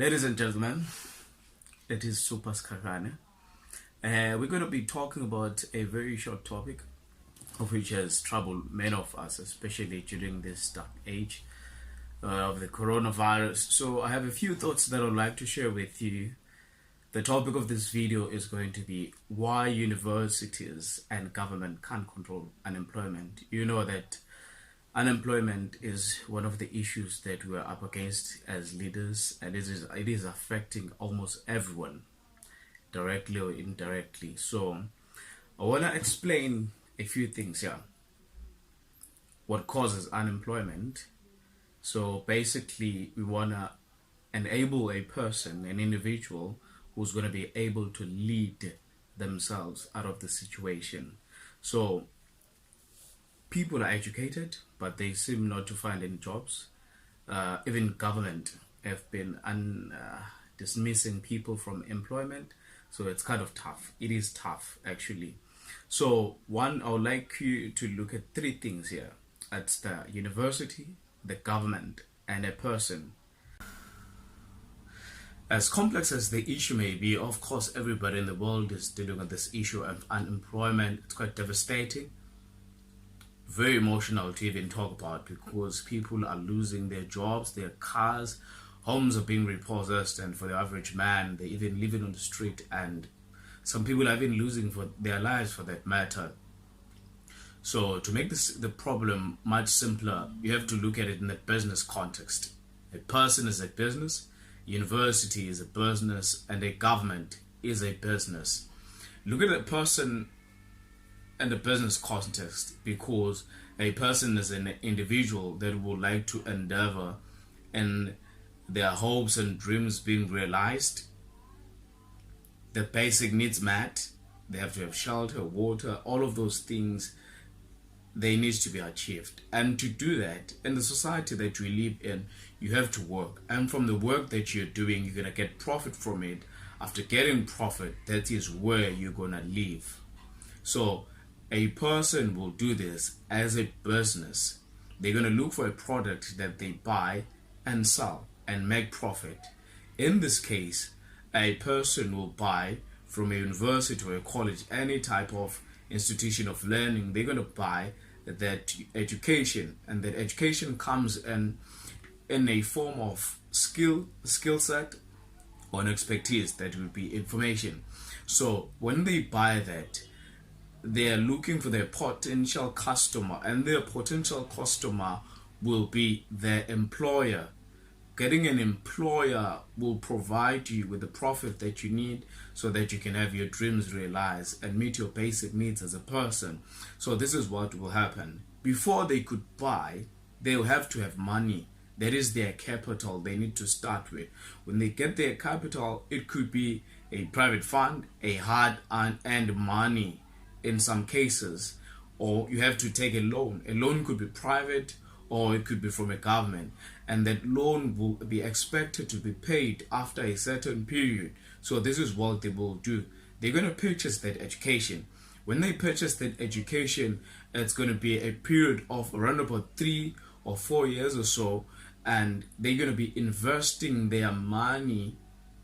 Ladies and gentlemen, it is Super Sikhakhane. We're going to be talking about a very short topic of which has troubled many of us, especially during this dark age of the coronavirus. So I have a few thoughts that I'd like to share with you. The topic of this video is going to be why universities and government can't control unemployment. You know that unemployment is one of the issues that we're up against as leaders, and it is affecting almost everyone, directly or indirectly. So I want to explain a few things here. What causes unemployment? So basically, we want to enable a person, an individual, who's going to be able to lead themselves out of the situation. So people are educated, but they seem not to find any jobs. Even government have been dismissing people from employment. So it's kind of tough. It is tough, actually. So one, I would like you to look at three things here. It's the university, the government, and a person. As complex as the issue may be, of course, everybody in the world is dealing with this issue of unemployment. It's quite devastating. Very emotional to even talk about, because people are losing their jobs, their cars, homes are being repossessed, and for the average man, they're even living on the street, and some people are even losing for their lives for that matter. So to make the problem much simpler, you have to look at it in the business context. A person is a business, university is a business, and a government is a business. Look at a person in the business context, because a person is an individual that would like to endeavor in their hopes and dreams being realized, the basic needs met. They have to have shelter, water, all of those things, they need to be achieved. And to do that, in the society that we live in, you have to work. And from the work that you're doing, you're going to get profit from it. After getting profit, that is where you're going to live. So a person will do this as a business. They're going to look for a product that they buy and sell and make profit. In this case, a person will buy from a university or a college, any type of institution of learning. They're going to buy that education, and that education comes in a form of skill set or an expertise, that will be information. So when they buy that, they are looking for their potential customer, and their potential customer will be their employer. Getting an employer will provide you with the profit that you need so that you can have your dreams realized and meet your basic needs as a person. So this is what will happen. Before they could buy, they'll have to have money. That is their capital they need to start with. When they get their capital, it could be a private fund, a hard-earned money in some cases, or you have to take a loan. A loan could be private, or it could be from a government, and that loan will be expected to be paid after a certain period. So this is what they will do. They're going to purchase that education. When they purchase that education, it's going to be a period of around about 3 or 4 years or so, and they're going to be investing their money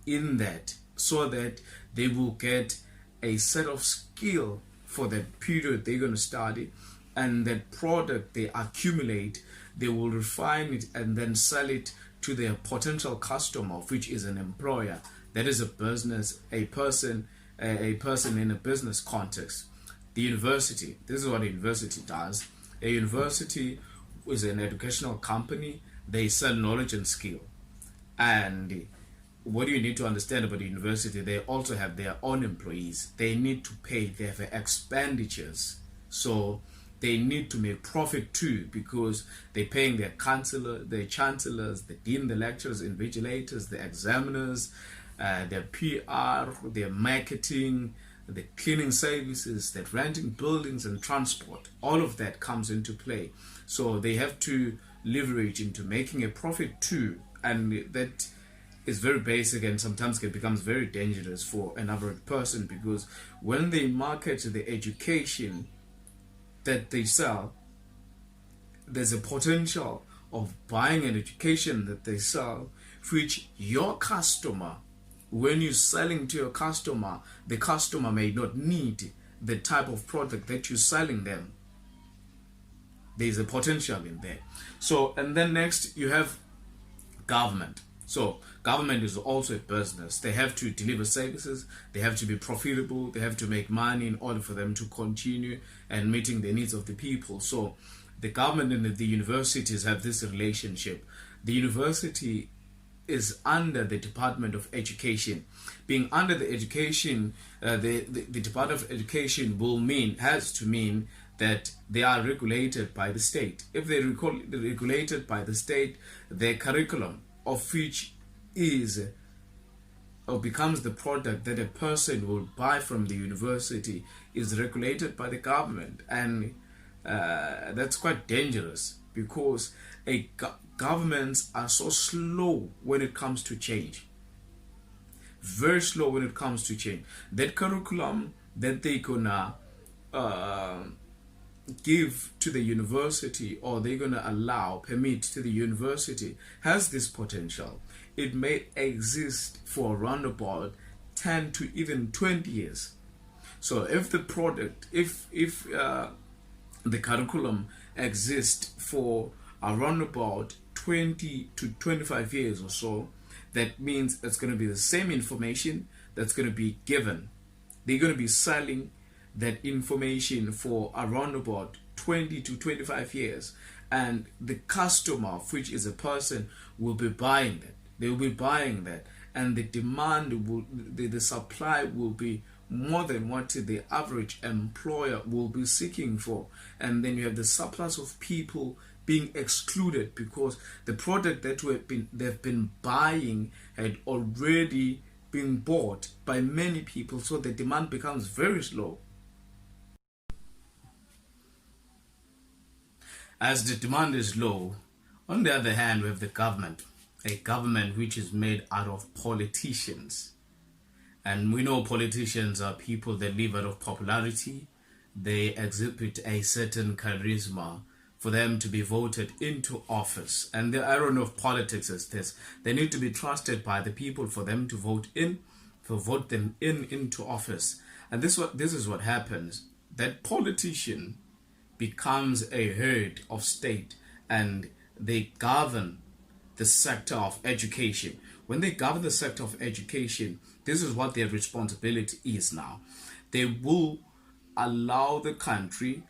in that so that they will get a set of skill for that period they're going to study, and that product they accumulate, they will refine it and then sell it to their potential customer, which is an employer. That is a business, a person in a business context. The university, this is what a university does. A university is an educational company. They sell knowledge and skill. And what do you need to understand about the university? They also have their own employees. They need to pay, they have expenditures. So they need to make profit too, because they're paying their chancellors, the dean, the lecturers, invigilators, the examiners, their PR, their marketing, the cleaning services, the renting buildings and transport. All of that comes into play. So they have to leverage into making a profit too. And that is very basic, and sometimes it becomes very dangerous for an average person, because when they market the education that they sell, there's a potential of buying an education that they sell which your customer, when you're selling to your customer, the customer may not need the type of product that you're selling them. There's a potential in there. So, and then next you have government. So government is also a business. They have to deliver services, they have to be profitable, they have to make money in order for them to continue and meeting the needs of the people. So the government and the universities have this relationship. The university is under the Department of Education. Being under the education, the Department of Education has to mean that they are regulated by the state. If they're regulated by the state, their curriculum, of which is or becomes the product that a person will buy from the university, is regulated by the government. And that's quite dangerous, because governments are so slow when it comes to change. Very slow when it comes to change. That curriculum that they gonna give to the university, or they're going to permit to the university, has this potential. It may exist for around about 10 to even 20 years. So if the product, if the curriculum exists for around about 20 to 25 years or so, that means it's going to be the same information that's going to be given. They're going to be selling that information for around about 20 to 25 years, and the customer, which is a person, will be buying that. They will be buying that, and the demand will, the supply will be more than what the average employer will be seeking for. And then you have the surplus of people being excluded because the product that they've been buying had already been bought by many people, so the demand becomes very slow. As the demand is low, on the other hand, we have the government, a government which is made out of politicians. And we know politicians are people that live out of popularity. They exhibit a certain charisma for them to be voted into office. And the irony of politics is this: they need to be trusted by the people for them to vote them into office. And this is what happens. That politician becomes a head of state, and they govern the sector of education. When they govern the sector of education, this is what their responsibility is now. They will allow the country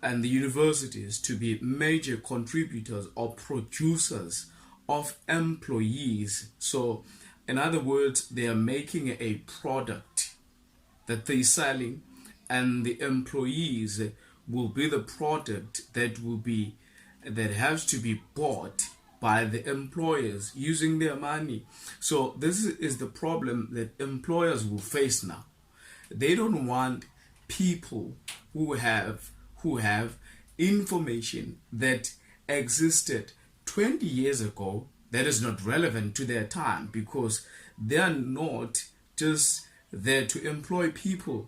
and the universities to be major contributors or producers of employees. So, in other words, they are making a product that they're selling, and the employees will be the product that has to be bought by the employers using their money. So this is the problem that employers will face now. They don't want people who have information that existed 20 years ago that is not relevant to their time, because they are not just there to employ people.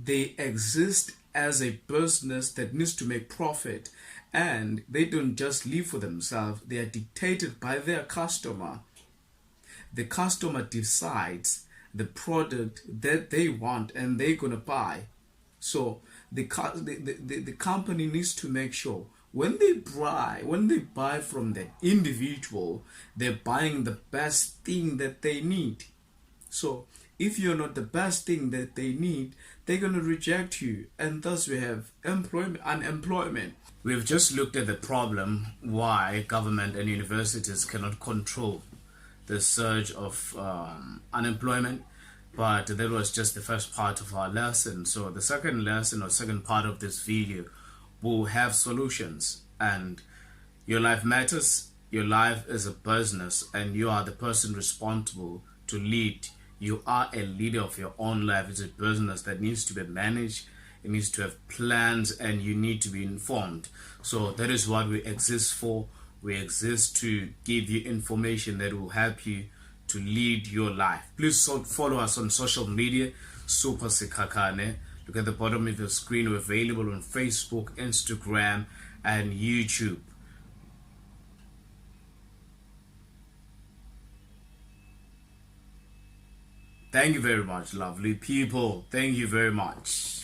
They exist as a business that needs to make profit, and they don't just live for themselves. They are dictated by their customer. The customer decides the product that they want and they're gonna buy. So the company needs to make sure when they buy from the individual, they're buying the best thing that they need. So if you're not the best thing that they need, they're going to reject you, and thus we have unemployment. We've just looked at the problem why government and universities cannot control the surge of unemployment, but that was just the first part of our lesson. So the second lesson, or second part of this video, will have solutions. And your life matters. Your life is a business, and you are the person responsible to lead. You are a leader of your own life. It's a business that needs to be managed. It needs to have plans, and you need to be informed. So that is what we exist for. We exist to give you information that will help you to lead your life. Please follow us on social media, Super Sikhakhane. Look at the bottom of your screen. We're available on Facebook, Instagram, and YouTube. Thank you very much, lovely people. Thank you very much.